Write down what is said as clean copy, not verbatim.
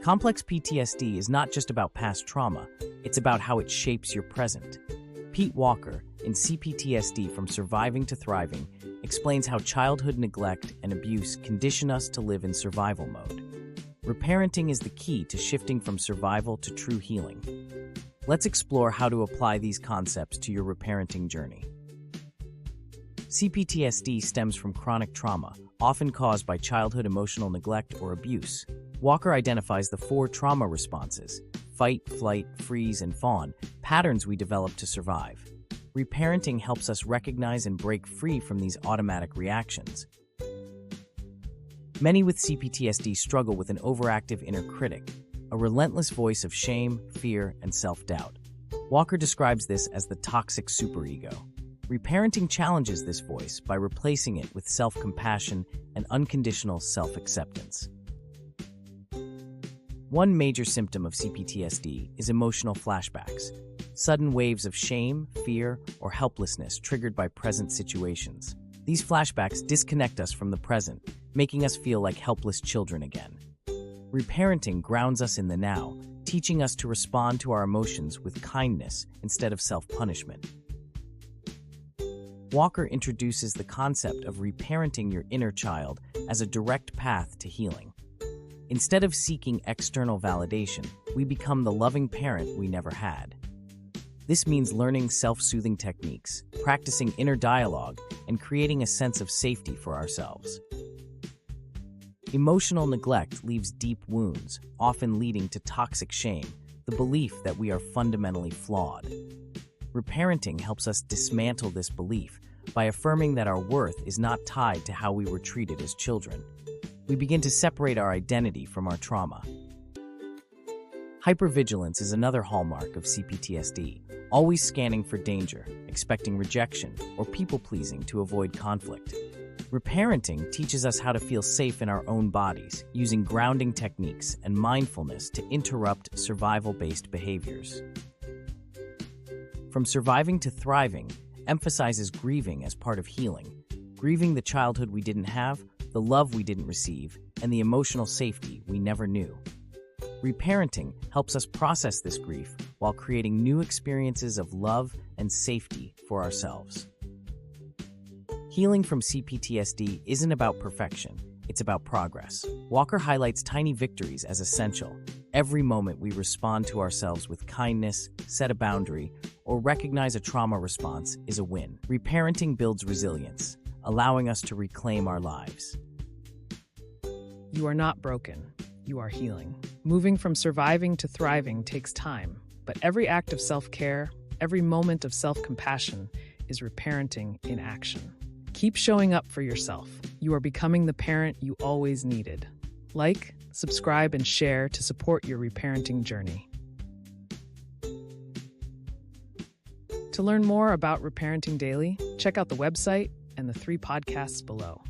Complex PTSD is not just about past trauma, it's about how it shapes your present. Pete Walker, in CPTSD From Surviving to Thriving, explains how childhood neglect and abuse condition us to live in survival mode. Reparenting is the key to shifting from survival to true healing. Let's explore how to apply these concepts to your reparenting journey. CPTSD stems from chronic trauma, often caused by childhood emotional neglect or abuse. Walker identifies the 4 trauma responses: fight, flight, freeze, and fawn, patterns we develop to survive. Reparenting helps us recognize and break free from these automatic reactions. Many with CPTSD struggle with an overactive inner critic, a relentless voice of shame, fear, and self-doubt. Walker describes this as the toxic superego. Reparenting challenges this voice by replacing it with self-compassion and unconditional self-acceptance. One major symptom of CPTSD is emotional flashbacks, sudden waves of shame, fear, or helplessness triggered by present situations. These flashbacks disconnect us from the present, making us feel like helpless children again. Reparenting grounds us in the now, teaching us to respond to our emotions with kindness instead of self-punishment. Walker introduces the concept of reparenting your inner child as a direct path to healing. Instead of seeking external validation, we become the loving parent we never had. This means learning self-soothing techniques, practicing inner dialogue, and creating a sense of safety for ourselves. Emotional neglect leaves deep wounds, often leading to toxic shame, the belief that we are fundamentally flawed. Reparenting helps us dismantle this belief by affirming that our worth is not tied to how we were treated as children. We begin to separate our identity from our trauma. Hypervigilance is another hallmark of CPTSD, always scanning for danger, expecting rejection, or people-pleasing to avoid conflict. Reparenting teaches us how to feel safe in our own bodies, using grounding techniques and mindfulness to interrupt survival-based behaviors. From Surviving to Thriving emphasizes grieving as part of healing, grieving the childhood we didn't have, the love we didn't receive, and the emotional safety we never knew. Reparenting helps us process this grief while creating new experiences of love and safety for ourselves. Healing from CPTSD isn't about perfection, it's about progress. Walker highlights tiny victories as essential. Every moment we respond to ourselves with kindness, set a boundary, or recognize a trauma response is a win. Reparenting builds resilience, allowing us to reclaim our lives. You are not broken. You are healing. Moving from surviving to thriving takes time, but every act of self-care, every moment of self-compassion is reparenting in action. Keep showing up for yourself. You are becoming the parent you always needed. Like, subscribe, and share to support your reparenting journey. To learn more about Reparenting Daily, check out the website and the 3 podcasts below.